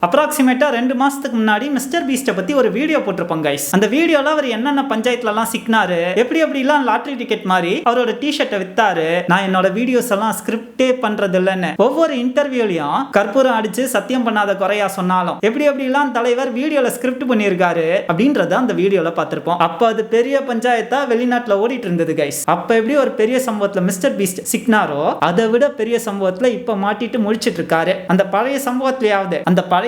அப்ராக்சிமேட்டா 2 மாசத்துக்கு முன்னாடி மிஸ்டர் பீஸ்ட பத்தி ஒரு வீடியோ போட்டிருப்போம் கைஸ். அந்த வீடியோல அவர் என்னென்ன பஞ்சாயத்துல எல்லாம் சிக்னாரு, எப்படிலாம் லாட்டரி டிக்கெட் மாதிரி அவரோட டி-ஷர்ட்டை வித்தாரு, நான் என்னோட வீடியோஸ் எல்லாம் ஸ்கிரிப்டே பண்றது இல்லைன்னு ஒவ்வொரு இன்டர்வியூலயும் கற்பூரம் அடிச்சு சத்தியம் பண்ணாத குறையா சொன்னாலும் எப்படிலாம் தலைவர் வீடியோல ஸ்கிரிப்ட் பண்ணியிருக்காரு அப்படின்றத அந்த வீடியோல பார்த்திருப்போம். அப்ப அது பெரிய பஞ்சாயத்தா வெளிநாட்டுல ஓடிட்டு இருந்தது கைஸ். அப்ப எப்படி ஒரு பெரிய சம்பவத்துல மிஸ்டர் பீஸ்ட் சிக்னாரோ அதை விட பெரிய சம்பவத்துல இப்ப மாட்டிட்டு முழிச்சிட்டு இருக்காரு. அந்த பழைய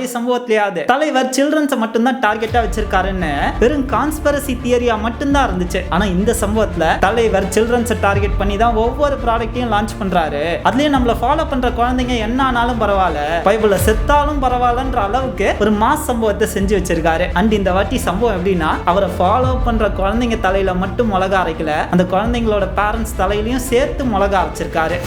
சம்பவத்திலேயாவது தலைவர் சில்ட்ரன்ஸ் மட்டும் தான் டார்கெட்டா வச்சிருக்காருன்னு வெறும் கான்ஸ்பிரசி தியரியா மட்டும் தான் இருந்துச்சு. ஆனா இந்த சம்பவத்துல தலைவர் சில்ட்ரன்ஸ் டார்கெட் பண்ணி தான் ஒவ்வொரு ப்ராடக்ட்டையும் லான்ச் பண்றாரு. அதுலயும் நம்மள ஃபாலோ பண்ற குழந்தைங்க என்ன ஆனாலும் பரவாயில்ல, பைபிள்ல செத்தாலும் பரவாயில்லன்ற அளவுக்கு ஒரு மாஸ் சம்பவத்தை செஞ்சு வச்சிருக்காரு. அண்ட் இந்த வாட்டி சம்பவம் எப்படின்னா, அவரை ஃபாலோ பண்ற குழந்தைங்க தலையில மட்டும் மிளகா அரைக்கல, அந்த குழந்தைங்களோட பேரண்ட்ஸ் தலையிலையும் சேர்த்து மிளகா அரைச்சிருக்காரு.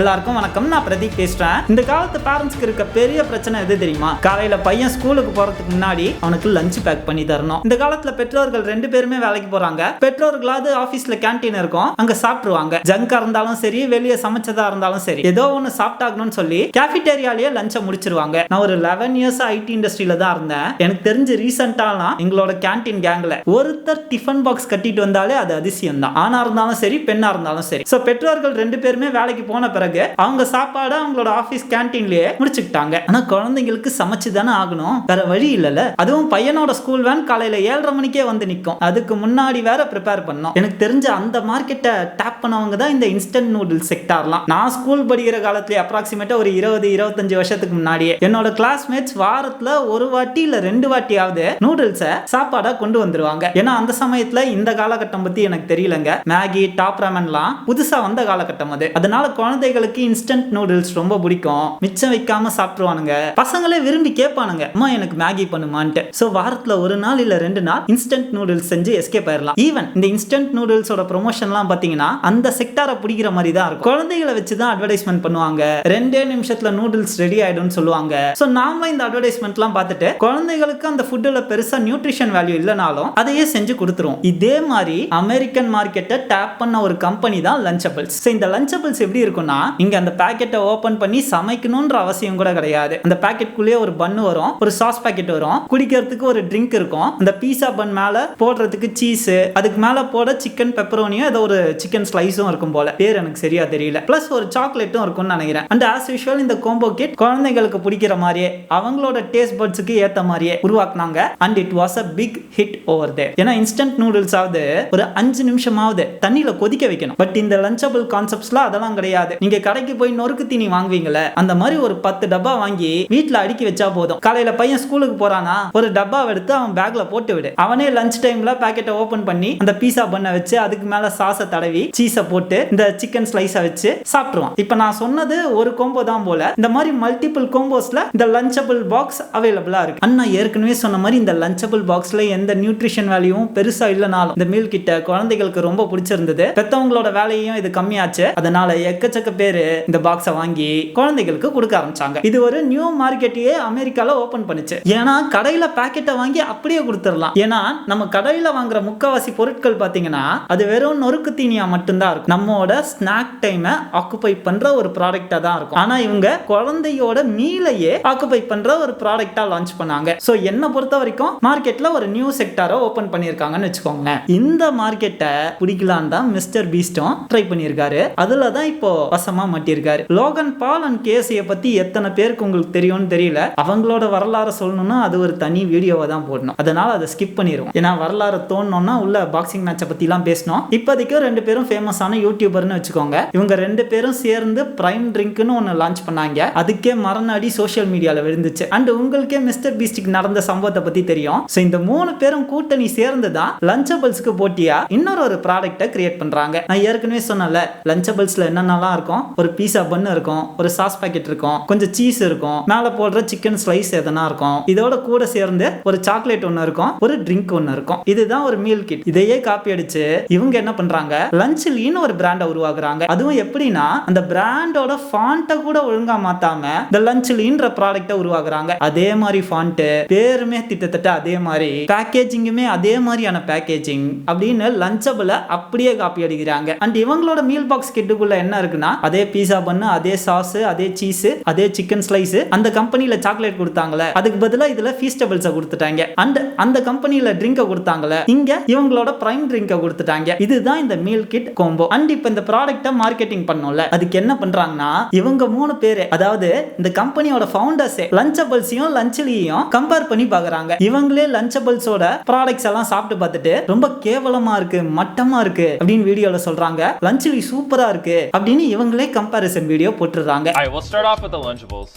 எல்லாருக்கும் வணக்கம், நான் பிரதீப் பேசுறேன். இந்த காலத்து பேரண்ட்ஸ்க்கு இருக்க பெரிய பிரச்சனை எது தெரியுமா? காலையில பையன் ஸ்கூலுக்கு போறதுக்கு முன்னாடி அவனுக்கு லஞ்ச் பேக் பண்ணி தரணும். இந்த காலத்துல பெற்றோர்கள் 2 பேருமே வேலைக்கு போறாங்க. பெற்றோர்களாவது ஆபீஸ்ல கேண்டீன் இருக்கும், அங்க சாப்பிட்டுருவாங்க. ஜங்கா இருந்தாலும் சரி, வெளியே சமைச்சதா இருந்தாலும் சரி, ஏதோ ஒன்னு சாப்பிட்டாகணும்னு சொல்லி கேஃபிடேரியாலேயே லஞ்சை முடிச்சிருவாங்க. நான் ஒரு 11 இயர்ஸ் ஐடி இண்டஸ்ட்ரியில தான் இருந்தேன். எனக்கு தெரிஞ்சு ரீசெண்டாலாம் எங்களோட கேண்டீன் கேங்ல ஒருத்தர் டிஃபன் பாக்ஸ் கட்டிட்டு வந்தாலே அது அதிசயம் தான். ஆணா இருந்தாலும் சரி, பெண்ணா இருந்தாலும் சரி. சோ பெற்றோர்கள் 2 பேருமே வேலைக்கு போன பிறகு அவங்க சாப்பாடு அவங்களோட ஆபீஸ் கேண்டீன்லயே முடிச்சுக்கிட்டாங்க. ஆனா குழந்தைங்களுக்கு சமைச்சு தானே ஆகணும், வேற வழி இல்லல. அதுவும் பையனோட ஸ்கூல் வேன் காலையில 7:30 மணிக்கே வந்து நிக்கும். அதுக்கு முன்னாடி வேற ப்ரிப்பேர் பண்ணோம். எனக்கு தெரிஞ்ச அந்த மார்க்கெட்டை டேப் பண்ணவங்க தான் இந்த இன்ஸ்டன்ட் நூடுல்ஸ் செக்டார்லாம். நான் ஸ்கூல் படிக்கிற காலத்துல அப்ராக்சிமேட்டா ஒரு 20-25 வருஷத்துக்கு முன்னாடியே என்னோட கிளாஸ்மேட்ஸ் வாரத்துல ஒரு வாட்டி இல்ல 2 வாட்டியாவது நூடுல்ஸை சாப்பாடா கொண்டு வந்துருவாங்க. ஏன்னா அந்த சமயத்துல இந்த காலகட்டம் பத்தி எனக்கு தெரியலங்க. மேகி, டாப் ராமன்லாம் புதுசா வந்த காலகட்டம் அது. அதனால குழந்தைகளுக்கு இன்ஸ்டன்ட் நூடுல்ஸ் ரொம்ப பிடிக்கும். மிச்சம் வைக்காம சாப்பிடுவானுங்க. பசங்களே விரும்பி கேட்பானுங்க, அம்மா எனக்கு மேகி பண்ணுமான்ட்டு. சோ வாரத்துல ஒரு நாள் இல்ல 2 நாள் இன்ஸ்டன்ட் நூடுல்ஸ் செஞ்சு எஸ்கேப் ஆயிரலாம். ஈவன் இந்த இன்ஸ்டன்ட் நூடுல்ஸோட ப்ரொமோஷன்லாம் பாத்தீங்கன்னா அந்த செக்டாரை பிடிக்கிற மாதிரி தான் இருக்கும். குழந்தைகளை வச்சு தான் அட்வர்டைஸ்மெண்ட் பண்ணுவாங்க. 2 நிமிஷத்துல நூடுல்ஸ் ரெடி ஆயிடும்னு சொல்லுவாங்க. சோ நாம இந்த அட்வர்டைஸ்மெண்ட்லாம் பார்த்துட்டு குழந்தைகளுக்கு அந்த ஃபுட்ல பெருசா நியூட்ரிஷன் வேல்யூ இல்லனாலும் அதையே செஞ்சு கொடுத்துருவோம். இதே மாதிரி அமெரிக்கன் மார்க்கெட்டை டேப் பண்ண ஒரு கம்பெனி தான் லஞ்சபிள்ஸ். இந்த லஞ்சபிள்ஸ் எப்படி இருக்கும்னா, இங்க அந்த பாக்கெட்டை ஓபன் பண்ணி சமைக்கணும்ன்ற அவசியம் கூட கிடையாது. அந்த பாக்கெட்டுக்குள்ளே ஒரு பன் வரும், ஒரு சாஸ் பாக்கெட் வரும், குடிக்கிறதுக்கு ஒரு ட்ரிங்க் இருக்கும், அந்த பீஸா பன் மேல போடுறதுக்கு சீஸ், அதுக்கு மேல போட சிக்கன் பெப்பரோனியும் ஏதோ ஒரு சிக்கன் ஸ்லைஸும் இருக்கும் போல, பேர் எனக்கு சரியா தெரியல. பிளஸ் ஒரு சாக்லேட்டும் இருக்கும்னு நினைக்கிறேன். அண்ட் ஆஸ் யூஷுவல் இந்த கோம்போ கிட் குழந்தைகளுக்கு பிடிக்கிற மாதிரியே அவங்களோட டேஸ்ட் பட்ஸ்க்கு ஏத்த மாதிரியே உருவாக்குனாங்க. And it was a big hit over there. ஏன்னா இன்ஸ்டன்ட் நூடுல்ஸ் ஆவது ஒரு 5 நிமிஷமாவது தண்ணியில கொதிக்க வைக்கணும். பட் இந்த லஞ்சபிள் கான்செப்ட்ஸ்ல அதெல்லாம் கிடையாது. நீங்க கடைக்கு போய் நொறுக்கு தீனி வாங்குவீங்களே, அந்த மாதிரி ஒரு 10 டப்பா வாங்கி வீட்டுல அடுக்கி வச்சா போதும். காலையில பையன் ஸ்கூலுக்கு போறானா, ஒரு டப்பா எடுத்து அவன் பேக்ல போட்டு விடு. அவனே லஞ்ச் டைம்ல பாக்கெட்டை ஓபன் பண்ணி அந்த பீஸா பண்ண வச்சு அதுக்கு மேல சாஸை தடவி சீஸை போட்டு இந்த சிக்கன் ஸ்லைஸை வச்சு சாப்பிட்டுருவான். இப்ப நான் சொன்னது ஒரு கோம்போ தான் போல. இந்த மாதிரி மல்டிபிள் கோம்போஸ்ல இந்த லஞ்சபிள் பாக்ஸ் அவைலபிளா இருக்கு. அண்ணா ஏற்கனவே சொன்ன மாதிரி இந்த லஞ்சபிள் பாக்ஸ்ல எந்த நியூட்ரிஷன் வேல்யூவும் பெருசா இல்லனாலும் இந்த மீல் கிட்ட குழந்தைகளுக்கு ரொம்ப பிடிச்சிருந்தது. பெத்தவங்களோட வேலையும் இது கம்மியாச்சு. அதனால எக்கச்சக்க பேரு இந்த பாக்ஸை வாங்கி குழந்தைகளுக்கு கொடுக்க ஆரம்பிச்சாங்க. இது ஒரு நியூ மார்க்கெட்டையே அமெரிக்கால ஓபன் பண்ணுச்சு. ஏன்னா கடையில பாக்கெட்டை வாங்கி அப்படியே கொடுத்துடலாம். ஏன்னா நம்ம கடையில வாங்குற முக்காவாசி பொருட்கள் பாத்தீங்கன்னா அது வெறும் நொறுக்கு தீனியா மட்டும்தான் இருக்கும். நம்மோட ஸ்நாக் டைமை ஆக்குபை பண்ற ஒரு ப்ராடக்டா தான் இருக்கும். ஆனா இவங்க குழந்தையோட மீலையே ஆக்குபை பண்ற ஒரு ப்ராடக்டா லான்ச் பண்ணாங்க. சோ என்ன பொறுத்த வரைக்கும் மார்க்கெட்ல ஒரு நியூ செக்டாரை ஓபன் பண்ணிருக்காங்கன்னு வச்சுக்கோங்க. இந்த மார்க்கெட்டை பிடிக்கலான்னு தான் மிஸ்டர் பீஸ்டும் ட்ரை பண்ணியிருக்காரு. அதுல தான் இப்போ வசமா மாட்டியிருக்காரு. லோகன் பால் அண்ட் KSI பத்தி எத்தனை பேருக்கு உங்களுக்கு தெரியும்னு தெரியல. அவங்களோட வரலாறு சொல்லணும்னா அது ஒரு தனி வீடியோவா தான் போடணும். அதனால அதை ஸ்கிப் பண்ணிடுவோம். ஏன்னா வரலாறு தோணும்னா உள்ள பாக்ஸிங் மேட்சை பத்தி எல்லாம் பேசணும். இப்போதைக்கு 2 பேரும் ஃபேமஸான யூடியூபர்னு வச்சுக்கோங்க. இவங்க 2 பேரும் சேர்ந்து பிரைம் ட்ரிங்க்னு ஒன்னு லான்ச் பண்ணாங்க. அதுக்கே மரணடி சோஷியல் மீடியால விழுந்துச்சு. அண்ட் உங்களுக்கே மிஸ்டர் பீஸ்டுக்கு நடந்த சம்பவத்தை பத்தி தெரியும். சோ இந்த 3 பேரும் கூட்டணி சேர்ந்து தான் லஞ்சபிள்ஸ்க்கு போட்டியா இன்னொரு ப்ராடக்ட்டை கிரியேட் பண்றாங்க. நான் ஏற்கனவே சொன்னல லஞ்சபிள்ஸ்ல என்னென்னலாம் இருக்கும், இருக்கும், ஒரு பீஸா பன் இருக்கும், ஒரு சாஸ் பாக்கெட் இருக்கும், கொஞ்சம் சீஸ் இருக்கும், மேல போடுற சிக்கன் ஸ்லைஸ் எதனா இருக்கும், இதோட கூட சேர்ந்து ஒரு சாக்லேட் ஒன்னு இருக்கும், ஒரு ட்ரிங்க் ஒன்னு இருக்கும். இதுதான் ஒரு மீல் கிட். இதையே காப்பி அடிச்சு இவங்க என்ன பண்றாங்க, லஞ்ச்லின்னு ஒரு பிராண்டை உருவாக்குறாங்க. அதுவும் எப்படின்னா அந்த பிராண்டோட ஃபாண்ட்டை கூட ஒழுங்கா மாத்தாம இந்த லஞ்ச்லின்ற ப்ராடக்ட்டை உருவாக்குறாங்க. அதே மாதிரி ஃபாண்ட், பேருமே கிட்டத்தட்ட அதே மாதிரி, பேக்கேஜிங்குமே அதே மாதிரியான பேக்கேஜிங் அப்படின்னு லஞ்சபிள அப்படியே காப்பி அடிக்கிறாங்க. அண்ட் இவங்களோட மீல் பாக்ஸ் கிட்டுக்குள்ள என்ன இருக்குன்னா அதே பீஸா பண்ணு, அதே சாஸ், அதே சீஸ், அதே சிக்கன் ஸ்லைஸ். அந்த கம்பெனில சாக்லேட் கொடுத்தாங்களே அதுக்கு பதிலா இதுல ஃபீஸ்டபிள்ஸ் கொடுத்துட்டாங்க. அண்ட் அந்த கம்பெனில ட்ரிங்க கொடுத்தாங்களே இங்க இவங்களோட பிரைம் ட்ரிங்க கொடுத்துட்டாங்க. இதுதான் இந்த மீல் கிட் கோம்போ. அண்ட் இப்போ இந்த ப்ராடக்ட்டை மார்க்கெட்டிங் பண்ணோம்ல, அதுக்கு என்ன பண்றாங்கன்னா இவங்க 3 பேர், அதாவது இந்த கம்பெனியோட ஃபவுண்டர்ஸ் லஞ்சபிள்ஸையும் லஞ்ச்லியும் கம்பேர் பண்ணி பாக்குறாங்க. இவங்களே லஞ்சபிள்ஸோட ப்ராடக்ட்ஸ் எல்லாம் சாப்பிட்டு பார்த்துட்டு ரொம்ப கேவலமா இருக்கு, மட்டமா இருக்கு அப்படின்னு வீடியோல சொல்றாங்க. லஞ்ச்லி சூப்பரா இருக்கு அப்படின்னு இவங்களே கம்பேரிசன் வீடியோ போட்டுறாங்க. All right, we'll start off with the Lunchables.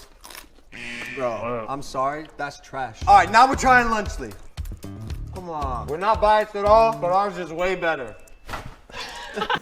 Bro, I'm sorry, that's trash. All right, now we're trying Lunchly. Come on. We're not biased at all, but ours is way better.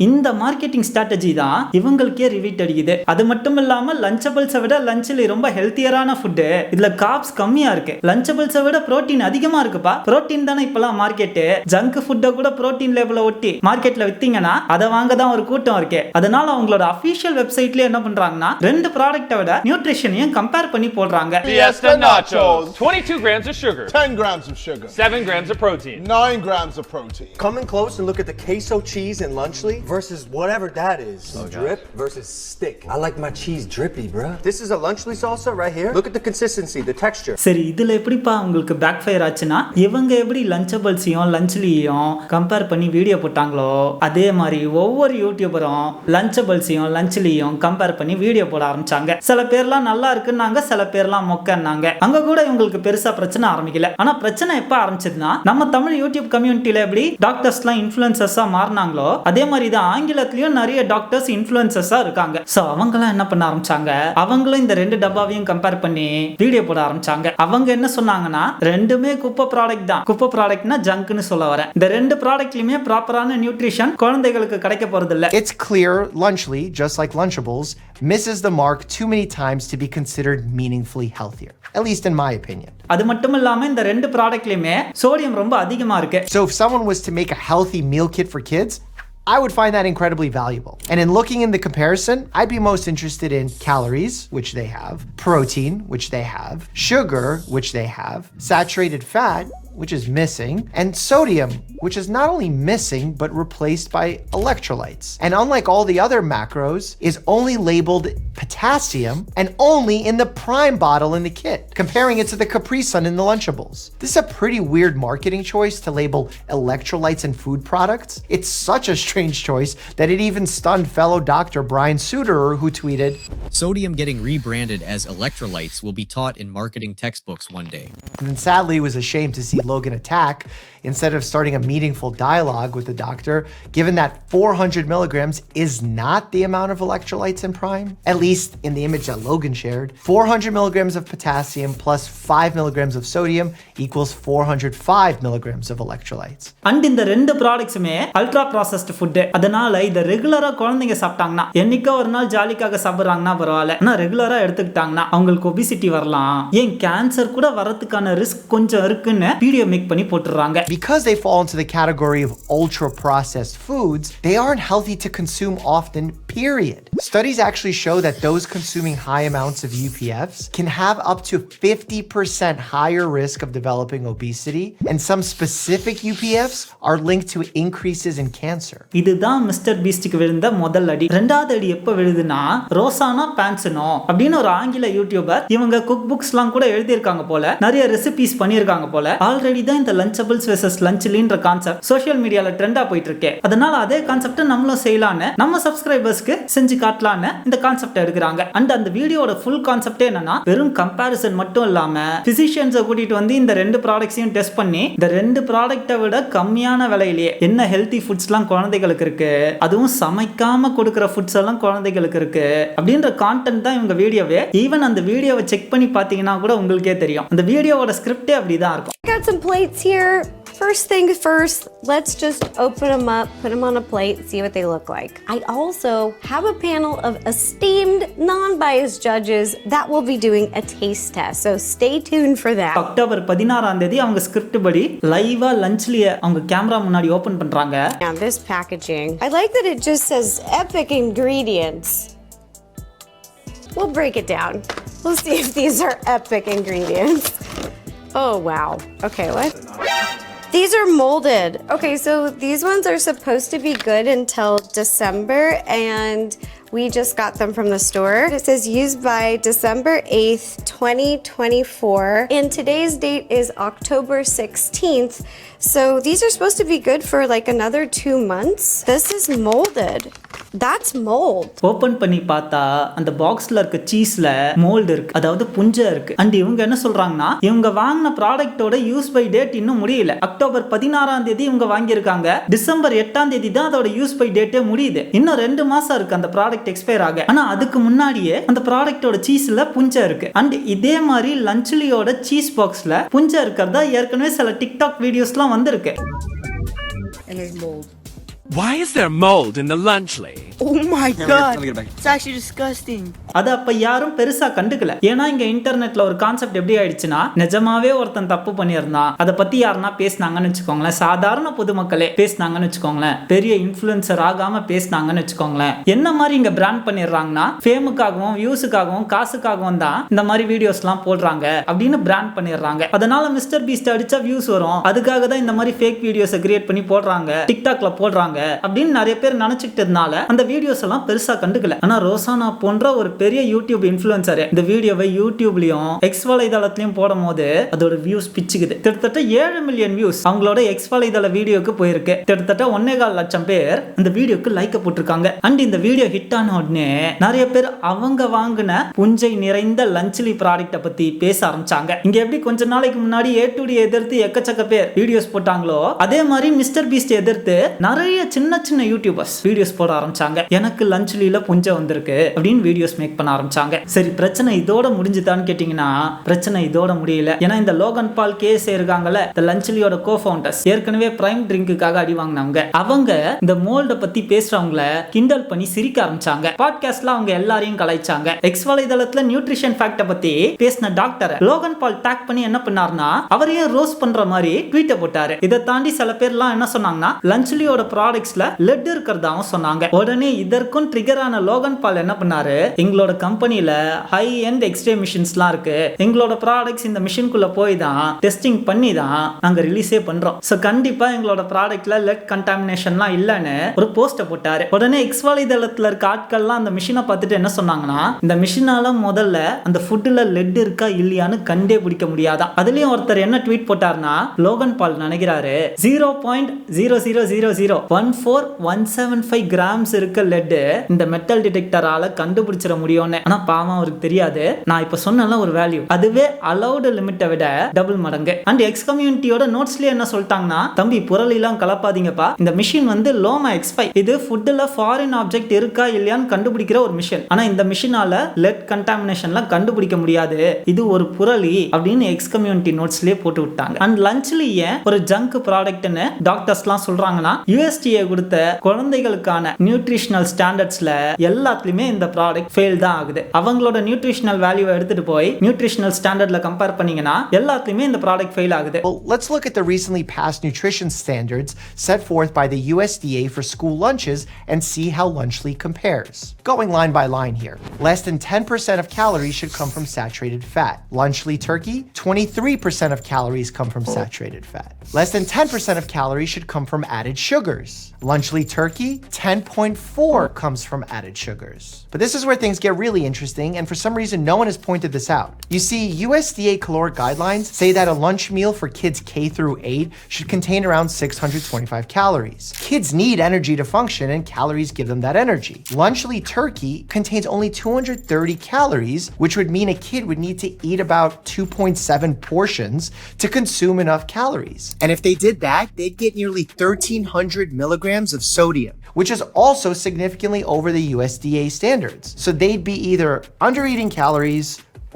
இந்த marketing strategy தான் இவங்களுக்கே rivet அடிக்குது. அது மட்டும் இல்லாம லஞ்சபிள்ஸை விட லஞ்ச்ல ரொம்ப ஹெல்த்தியரான food, இதுல corps கம்மியா இருக்கு, லஞ்சபிள்ஸை விட புரோட்டீன் அதிகமா இருக்குப்பா. புரோட்டீன் தானே இப்பலாம் மார்க்கெட். ஜங்க் ஃபுட்டை கூட புரோட்டீன் லேபிள ஒட்டி மார்க்கெட்ல வித்தீங்கன்னா அதை வாங்க தான் ஒரு கூட்டம் இருக்கு. அதனால அவங்களோட அபிஷியல் வெப்சைட்ல என்ன பண்றாங்கன்னா 2 ப்ராடக்ட்டை விட நியூட்ரிஷனையும் கம்பேர் பண்ணி போடுறாங்க. Fiesta Nachos, 22 grams of sugar, 10 grams of sugar, 7 grams of protein, 9 grams of protein. Come in close and look at the queso cheese and Lunchly versus whatever that is. Drip versus stick. I like my cheese drippy, bro. This is a Lunchly salsa right here. Look at the consistency, the texture. சரி, இதுல எப்படிப்பா உங்களுக்கு back fire ஆச்சுன்னா, இவங்க எப்படி லஞ்சபிள்ஸையும் லஞ்ச்லியும் compare பண்ணி video போட்டாங்களோ அதே மாதிரி ஒவ்வொரு யூடியூபரும் லஞ்சபிள்ஸையும் லஞ்ச்லியும் கம்பேர் பண்ணி வீடியோ போட ஆரம்பிச்சாங்க. சில பேர்லாம் நல்லா இருக்குன்னாங்க, சில பேர்லாம் மொக்கன்னாங்க. அங்க கூட இவங்களுக்கு பெருசா பிரச்சனை ஆரம்பிக்கல. ஆனா பிரச்சனை எப்ப ஆரம்பிச்சதுன்னா, நம்ம தமிழ் யூடியூப் கம்யூனிட்டியில எப்படி டாக்டர்ஸ்லாம் இன்ஃப்ளூயன்சர்ஸா மாறினாங்களோ அதே மாதிரி தான் ஆங்கிலத்திலயும் நிறைய டாக்டர்ஸ் இன்ஃப்ளூயன்சர்ஸா இருக்காங்க. சோ அவங்கலாம் என்ன பண்ண ஆரம்பிச்சாங்க, அவங்களும் இந்த 2 டப்பாவையும் கம்பேர் பண்ணி வீடியோ போட ஆரம்பிச்சாங்க. அவங்க என்ன சொன்னாங்கன்னா ரெண்டுமே குப்பை ப்ராடக்ட் தான். குப்பை ப்ராடக்ட்னா ஜங்க்னு சொல்ல வரேன். இந்த 2 ப்ராடக்ட்லயுமே ப்ராப்பரான நியூட்ரிஷன் குழந்தைகளுக்கு கிடைக்க போறது இல்ல. It's clear Lunchly, just like Lunchables, misses the mark too many times to be considered meaningfully healthier, at least in my opinion. அது மட்டும் இல்லாம இந்த 2 ப்ராடக்ட்லயுமே சோடியம் ரொம்ப அதிகமா இருக்கு. So if someone was to make a healthy meal kit for kids, I would find that incredibly valuable. And in looking in the comparison, I'd be most interested in calories, which they have, protein, which they have, sugar, which they have, saturated fat, which is missing, and sodium, which is not only missing but replaced by electrolytes. And unlike all the other macros, is only labeled potassium and only in the prime bottle in the kit, comparing it to the Capri Sun in the Lunchables. This is a pretty weird marketing choice to label electrolytes in food products. It's such a strange choice that it even stunned fellow Dr. Brian Suterer, who tweeted, "Sodium getting rebranded as electrolytes will be taught in marketing textbooks one day." And then sadly was ashamed to see Logan attack instead of starting a meaningful dialogue with the doctor, given that 400 milligrams is not the amount of electrolytes in Prime, at least in the image that Logan shared. 400 milligrams of potassium plus 5 milligrams of sodium equals 405 milligrams of electrolytes. And இந்த 2 ப்ராடக்ட்ஸுமே ultra processed food. அதனால இதை ரெகுலரா குழந்தைங்க சாப்பிட்டாங்கன்னா, என்னைக்கோ ஒரு நாள் ஜாலிக்காக சாப்பிட்றாங்கன்னா பரவாயில்ல, ஆனா ரெகுலரா எடுத்துக்கிட்டாங்கன்னா அவங்களுக்கு ஒபிசிட்டி வரலாம், ஏன் கேன்சர் கூட வரதுக்கான ரிஸ்க் கொஞ்சம் இருக்குன்னு வீடியோ மேக் பண்ணி போட்டுறாங்க. Because they fall into the category of ultra-processed foods, they aren't healthy to consume often, period. Studies actually show that those consuming high amounts of UPFs can have up to 50% higher risk of developing obesity, and some specific UPFs are linked to increases in cancer. இதுதான் mister பீஸ்டுக்கு விழுந்த முதல் அடி. 2வது அடி எப்ப விழுதுன்னா, ரோசானா பான்சனோ அப்படின்னு ஒரு ஆங்கில யூடியூபர், இவங்க குக் புக்ஸ்லாம் கூட எழுதியிருக்காங்க போல, நிறைய ரெசிபிஸ் பண்ணியிருக்காங்க போல. ஆல்ரெடி தான் இந்த லஞ்சபிள்ஸ் வெர்சஸ் லஞ்ச்லின்ற கான்செப்ட் சோஷியல் மீடியால ட்ரெண்டா போயிட்டு இருக்கு. அதனால அதே கான்செப்ட் நம்மளும் செய்யலான்னு, நம்ம சப்ஸ்கிரைபர்ஸ்க்கு செஞ்சு காட்டலான்னு இந்த கான்செப்ட் எடுக்கிறாங்க. அண்ட் அந்த வீடியோட ஃபுல் கான்செப்டே என்னன்னா, வெறும் கம்பேரிசன் மட்டும் இல்லாம பிசிஷியன்ஸை கூட்டிட்டு வந்து இந்த 2 ப்ராடக்ட்ஸையும் டெஸ்ட் பண்ணி இந்த 2 ப்ராடக்ட்டை விட கம்மியான விலையிலேயே என்ன ஹெல்தி ஃபுட்ஸ்லாம் குழந்தைகளுக்கு இருக்கு, அதுவும் சமைக்காம கொடுக்குற ஃபுட்ஸ் எல்லாம் குழந்தைகளுக்கு இருக்கு அப்படின்ற கான்டென்ட் தான் இவங்க வீடியோவே. ஈவன் அந்த வீடியோவை செக் பண்ணி பார்த்தீங்கன்னா கூட உங்களுக்கே தெரியும், அந்த வீடியோவோட ஸ்கிரிப்டே அப்படிதான் இருக்கும். Got some plates here. First things first, let's just open them up, put them on a plate, see what they look like. I also have a panel of esteemed, non-biased judges that will be doing a taste test, so stay tuned for that. October 16ஆம் தேதி அவங்க script படி லைவா லஞ்ச்லயே அவங்க camera முன்னாடி open பண்றாங்க. Now this packaging, I like that it just says epic ingredients. We'll break it down. We'll see if these are epic ingredients. Oh wow. Okay, what? These are molded. Okay, so these ones are supposed to be good until December, and we just got them from the store. It says used by December 8th, 2024, and today's date is October 16th. So these are supposed to be good for like another 2 months. This is molded. That's mold. Open பண்ணி பார்த்தா அந்த பாக்ஸ்ல இருக்க சீஸ்ல mould இருக்கு, அதாவது புஞ்சை இருக்கு. And இவங்க என்ன சொல்றாங்கன்னா, இவங்க வாங்கின ப்ராடக்ட்டோட யூஸ் பை டேட் இன்னும் முடியல. அக்டோபர் 16ஆம் தேதி இவங்க வாங்கியிருக்காங்க. டிசம்பர் 8ஆம் தேதி தான் அதோட யூஸ் பை டேட்டே முடியுது. இன்னும் 2 மாசம் இருக்கு அந்த ப்ராடக்ட் எக்ஸ்பயர் ஆக. ஆனா அதுக்கு முன்னாடியே அந்த ப்ராடக்ட்டோட சீஸ்ல புஞ்சை இருக்கு. அண்ட் இதே மாதிரி லஞ்ச்லியோட சீஸ் பாக்ஸ்ல புஞ்சை இருக்கிறதா ஏற்கனவே சில டிக்டாக் வீடியோஸ்லாம் வந்திருக்கு. And there's mold. Why is there mold in the lunchly? Oh my god! It's actually disgusting. அது அப்ப யாரும் பெருசா கண்டுக்கல. ஏன்னா இங்க இன்டர்நெட்ல ஒரு கான்செப்ட் எப்படி ஆயிடுச்சுன்னா, நிஜமாவே ஒருத்தன் தப்பு பண்ணியிருந்தான், அதை பத்தி யாருன்னா பேசினாங்கன்னு வச்சுக்கோங்களேன், சாதாரண பொதுமக்களே பேசினாங்கன்னு வச்சுக்கோங்களேன், பெரிய இன்ஃபுளுன்சர் ஆகாம பேசினாங்கன்னு வச்சுக்கோங்களேன், என்ன மாதிரி இங்க பிராண்ட் பண்ணிடுறாங்கன்னா, ஃபேமுக்காகவும் வியூஸுக்காகவும் காசுக்காகவும் தான் இந்த மாதிரி வீடியோஸ் எல்லாம் போடுறாங்க அப்படின்னு பிராண்ட் பண்ணிடுறாங்க. அதனால மிஸ்டர் பீஸ்ட் அடிச்சா வியூஸ் வரும், அதுக்காக தான் இந்த மாதிரி ஃபேக் வீடியோஸை கிரியேட் பண்ணி போடுறாங்க, டிக்டாக்ல போடுறாங்க அப்படின்னு நிறைய பேர் நினைச்சுக்கிட்டதுனால அந்த வீடியோஸ் எல்லாம் பெருசா கண்டுக்கல. ஆனா ரோசானா போன்ற ஒரு பெரிய யூடியூப் இன்ஃப்ளூயன்சர் இந்த வீடியோவை யூடியூப்லயும் எக்ஸ் வலைதளத்திலயும் போடும் போது அதோட வியூஸ் பிச்சுக்குது. கிட்டத்தட்ட 7 மில்லியன் வியூஸ் அவங்களோட எக்ஸ் வலைதள வீடியோக்கு போயிருக்கு. கிட்டத்தட்ட 1.25 லட்சம் பேர் இந்த வீடியோக்கு லைக் போட்டிருக்காங்க. அண்ட் இந்த வீடியோ ஹிட் ஆன உடனே நிறைய பேர் அவங்க வாங்கின புஞ்சை நிறைந்த லஞ்ச்லி ப்ராடக்ட்டை பத்தி பேச ஆரம்பிச்சாங்க. இங்க எப்படி கொஞ்ச நாளைக்கு முன்னாடி A2D எதிர்த்து எக்கச்சக்க பேர் வீடியோஸ் போட்டாங்களோ, அதே மாதிரி மிஸ்டர் பீஸ்ட் எதிர்த்து நிறைய சின்ன சின்ன யூடியூபர்ஸ் வீடியோஸ் போட ஆரம்பிச்சாங்க. எனக்கு லஞ்ச்லில புஞ்சை வந்திருக்கு அப்படின்னு வீடியோஸ் மேக் பண்ண ஆரம்பிச்சாங்க. சரி, பிரச்சனை இதோட முடிஞ்சுதான்னு கேட்டீங்கன்னா பிரச்சனை இதோட முடியல. ஏன்னா இந்த லோகன் பால் KSI இருக்காங்கல்ல, இந்த லஞ்ச்லியோட கோ-ஃபவுண்டர்ஸ், ஏற்கனவே பிரைம் ட்ரிங்க்குக்காக அடி வாங்கினவங்க, அவங்க இந்த மோல்ட பத்தி பேசுறவங்கள கிண்டல் பண்ணி சிரிக்க ஆரம்பிச்சாங்க. பாட்காஸ்ட்ல அவங்க எல்லாரையும் கலாய்ச்சாங்க. எக்ஸ் வலைதளத்துல நியூட்ரிஷன் ஃபேக்ட பத்தி பேசின டாக்டர் லோகன் பால் டாக் பண்ணி என்ன பண்ணாருன்னா, அவரையும் ரோஸ் பண்ற மாதிரி ட்வீட்டை போட்டாரு. இதை தாண்டி சில பேர்லாம் என்ன சொன்னாங்கன்னா, லஞ்ச்லியோட ப்ராடக்ட்ஸ்ல லெட் இருக்கிறதாவும் சொன்னாங்க. உடனே இதற்கும் ட்ரிகர் ஆன லோகன் பால் என்ன பண்ணாரு, எங்களோட கம்பெனில ஹை எண்ட் எக்ஸ்ரே மிஷின்ஸ்லாம் இருக்கு, எங்களோட ப்ராடக்ட்ஸ் இந்த மிஷின்குள்ள போய் தான் டெஸ்டிங் பண்ணி தான் நாங்க ரிலீஸே பண்றோம், சோ கண்டிப்பா எங்களோட ப்ராடக்ட்ல லெட் கண்டாமினேஷன்லாம் இல்லன்னு ஒரு போஸ்ட போட்டாரு. உடனே எக்ஸ் வலைதளத்துல இருக்க ஆட்கள்லாம் அந்த மிஷினை பார்த்துட்டு என்ன சொன்னாங்கன்னா, இந்த மிஷினால முதல்ல அந்த ஃபுட்ல லெட் இருக்கா இல்லையான்னு கண்டே பிடிக்க முடியாதான். அதுலயும் ஒருத்தர் என்ன ட்வீட் போட்டாருன்னா, லோகன் பால் நினைக்கிறாரு 0.00014,175 கிராம்ஸ் இருக்க லெட் இந்த மெட்டல் டிடெக்டரால கண்டுபிடிச்சிட முடியும்னு. ஆனா பாவம் அவருக்கு தெரியாது, நான் இப்ப சொன்ன ஒரு வேல்யூ அதுவே அலௌட் லிமிட்டை விட டபுள் மடங்கு. அண்ட் எக்ஸ் கம்யூனிட்டியோட நோட்ஸ்லயே என்ன சொல்லிட்டாங்கன்னா, தம்பி புரளிலாம் கலப்பாதீங்கப்பா, இந்த மிஷின் வந்து லோமா எக்ஸ்பை, இது ஃபுட்ல ஃபாரின் ஆப்ஜெக்ட் இருக்கா இல்லையான்னு கண்டுபிடிக்கிற ஒரு மிஷின். ஆனா இந்த மிஷினால லெட் கண்டாமினேஷன்லாம் கண்டுபிடிக்க முடியாது, இது ஒரு புரளி அப்படின்னு எக்ஸ் கம்யூனிட்டி நோட்ஸ்லயே போட்டு விட்டாங்க. அண்ட் லஞ்ச்லயே ஒரு ஜங்க் ப்ராடக்ட்னு டாக்டர்ஸ்லாம் சொல்றாங்கன்னா, USDA கொடுத்த குழந்தைகளுக்கான நியூட்ரிஷனல் ஸ்டாண்டர்ட்ஸ்ல எல்லாத்துலயுமே இந்த ப்ராடக்ட் ஃபெயில் தான் ஆகுது. அவங்களோட நியூட்ரிஷனல் வேல்யூவை எடுத்துட்டு போய் நியூட்ரிஷனல் ஸ்டாண்டர்ட்ல கம்பேர் பண்ணீங்கன்னா எல்லாத்துலயுமே இந்த ப்ராடக்ட் ஃபெயில் ஆகுது. Well, let's look at the recently passed nutrition standards set forth by the USDA for school lunches and see how Lunchly compares. Going line by line here. Less than 10% of calories should come from saturated fat. Lunchly turkey, 23% of calories come from saturated fat. Less than 10% of calories should come from added sugars. Lunchly turkey, 10.4 comes from added sugars. But this is where things get really interesting, and for some reason no one has pointed this out. You see, USDA caloric guidelines say that a lunch meal for kids K through 8 should contain around 625 calories. Kids need energy to function, and calories give them that energy. Lunchly turkey contains only 230 calories, which would mean a kid would need to eat about 2.7 portions to consume enough calories. And if they did that, they'd get nearly 1,300 milligrams of sodium, which is also significantly over the USDA standards. So they'd be either under eating calories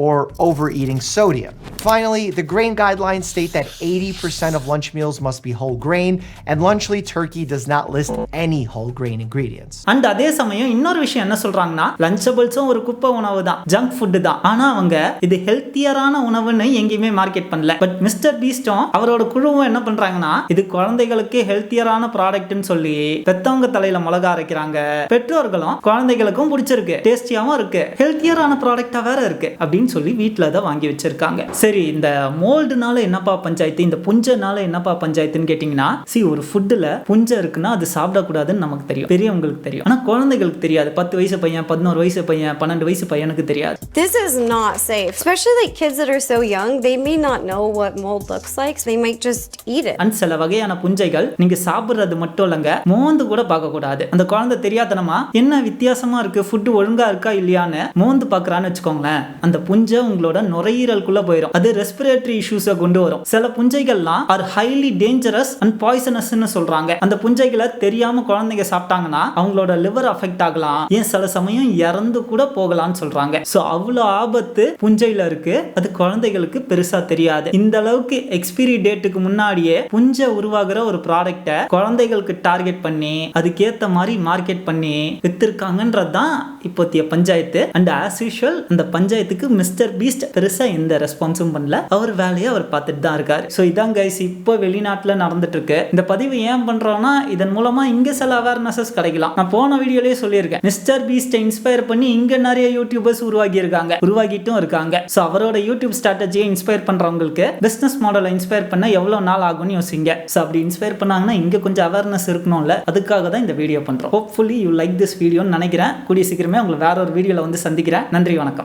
or overeating sodium. Finally, the grain guidelines state that 80% of lunch meals must be whole grain, and Lunchly Turkey does not list any whole grain ingredients. And அதே சமயம் இன்னொரு விஷயம் என்ன சொல்றாங்கன்னா, லஞ்சபிள்ஸும் ஒரு குப்பை உணவு தான், ஜங்க் ஃபுட் தான். ஆனா அவங்க இது ஹெல்த்தியரான உணவுன்னு எங்கேயுமே மார்க்கெட் பண்ணல. பட் மிஸ்டர் பீஸ்டும் அவரோட குழுவும் என்ன பண்றாங்கன்னா, இது குழந்தைகளுக்கு ஹெல்த்தியரான ப்ராடக்ட்னு சொல்லி பெத்தவங்க தலையில மிளகா அரைக்கிறாங்க. பெற்றோர்களும் குழந்தைகளுக்கும் பிடிச்சிருக்கு, டேஸ்டியாவும் இருக்கு, ஹெல்த்தியரான ப்ராடக்டா வேற இருக்கு அப்படின்னு சொல்லி வீட்டுல அதை வாங்கி வச்சிருக்காங்க. சரி, இந்த மோல்டுனால என்னப்பா பஞ்சாயத்து, இந்த புஞ்சனால என்னப்பா பஞ்சாயத்துன்னு கேட்டீங்கன்னா, ஒரு ஃபுட்ல புஞ்சை இருக்குன்னா அது சாப்பிடக்கூடாதுன்னு நமக்கு தெரியும், பெரியவங்களுக்கு தெரியும். ஆனா குழந்தைகளுக்கு தெரியாது. 10 வயசு பையன், 11 வயசு பையன், 12 வயசு பையனுக்கு தெரியாது. This is not safe, especially like kids that are so young. They may not know what mold looks like, so they might just eat it. And சில வகையான புஞ்சைகள் நீங்க சாப்பிடுறது மட்டும் இல்லங்க, மோந்து கூட பார்க்க கூடாது. அந்த குழந்தை தெரியாதனமா என்ன வித்தியாசமா இருக்கு, ஃபுட் ஒழுங்கா இருக்கா இல்லையான்னு மோந்து பார்க்கறான்னு வச்சுக்கோங்களேன், அந்த புஞ்சை உங்களோட நுரையீரலுக்குள்ள போயிடும். அது ரெஸ்பிரேட்டரி இஷ்யூஸை கொண்டு வரும். சில புஞ்சைகள்லாம் ஆர் ஹைலி டேஞ்சரஸ் அண்ட் பாய்சனஸ்னு சொல்றாங்க. அந்த புஞ்சைகளை தெரியாம குழந்தைங்க சாப்பிட்டாங்கன்னா அவங்களோட லிவர் அஃபெக்ட் ஆகலாம், ஏன் சில சமயம் இறந்து கூட போகலாம்னு சொல்றாங்க. சோ அவ்வளவு ஆபத்து புஞ்சையில இருக்கு. அது குழந்தைகளுக்கு பெருசா தெரியாது. இந்த அளவுக்கு எக்ஸ்பைரி டேட்டுக்கு முன்னாடியே புஞ்சை உருவாகிற ஒரு ப்ராடக்ட்டை குழந்தைகளுக்கு டார்கெட் பண்ணி அதுக்கேத்த மாதிரி மார்க்கெட் பண்ணி வித்திருக்காங்கன்றதுதான் இப்போதைய பஞ்சாயத்து. அண்ட் ஆஸ் யூஷுவல் அந்த பஞ்சாயத்துக்கு மிஸ்டர் பீஸ்ட் பெருசா எந்த ரெஸ்பான்ஸும் பண்ணல. அவர் வேலையை அவர் பார்த்துட்டு தான் இருக்காரு. ஸோ இதான் கைஸ் இப்போ வெளிநாட்டுல நடந்துட்டு இருக்கு. இந்த பதிவு ஏன் பண்றோம்னா, இதன் மூலமா இங்க சில அவேர்னஸஸ் கிடைக்கலாம். நான் போன வீடியோலயே சொல்லியிருக்கேன், மிஸ்டர் பீஸ்ட்டை இன்ஸ்பயர் பண்ணி இங்க நிறைய யூடியூபர்ஸ் உருவாகிட்டும் இருக்காங்க. ஸோ அவரோட யூடியூப் ஸ்ட்ராட்டஜியை இன்ஸ்பயர் பண்றவங்களுக்கு பிசினஸ் மாடலை இன்ஸ்பயர் பண்ண எவ்வளவு நாள் ஆகும்னு யோசிங்க. ஸோ அப்படி இன்ஸ்பயர் பண்ணாங்கன்னா இங்க கொஞ்சம் அவேர்னஸ் இருக்கணும்ல, அதுக்காக தான் இந்த வீடியோ பண்றோம். ஹோப்ஃபுல்லி யூ லைக் திஸ் வீடியோன்னு நினைக்கிறேன். கூடிய சீக்கிரமே உங்களை வேற ஒரு வீடியோல வந்து சந்திக்கிறேன். நன்றி, வணக்கம்.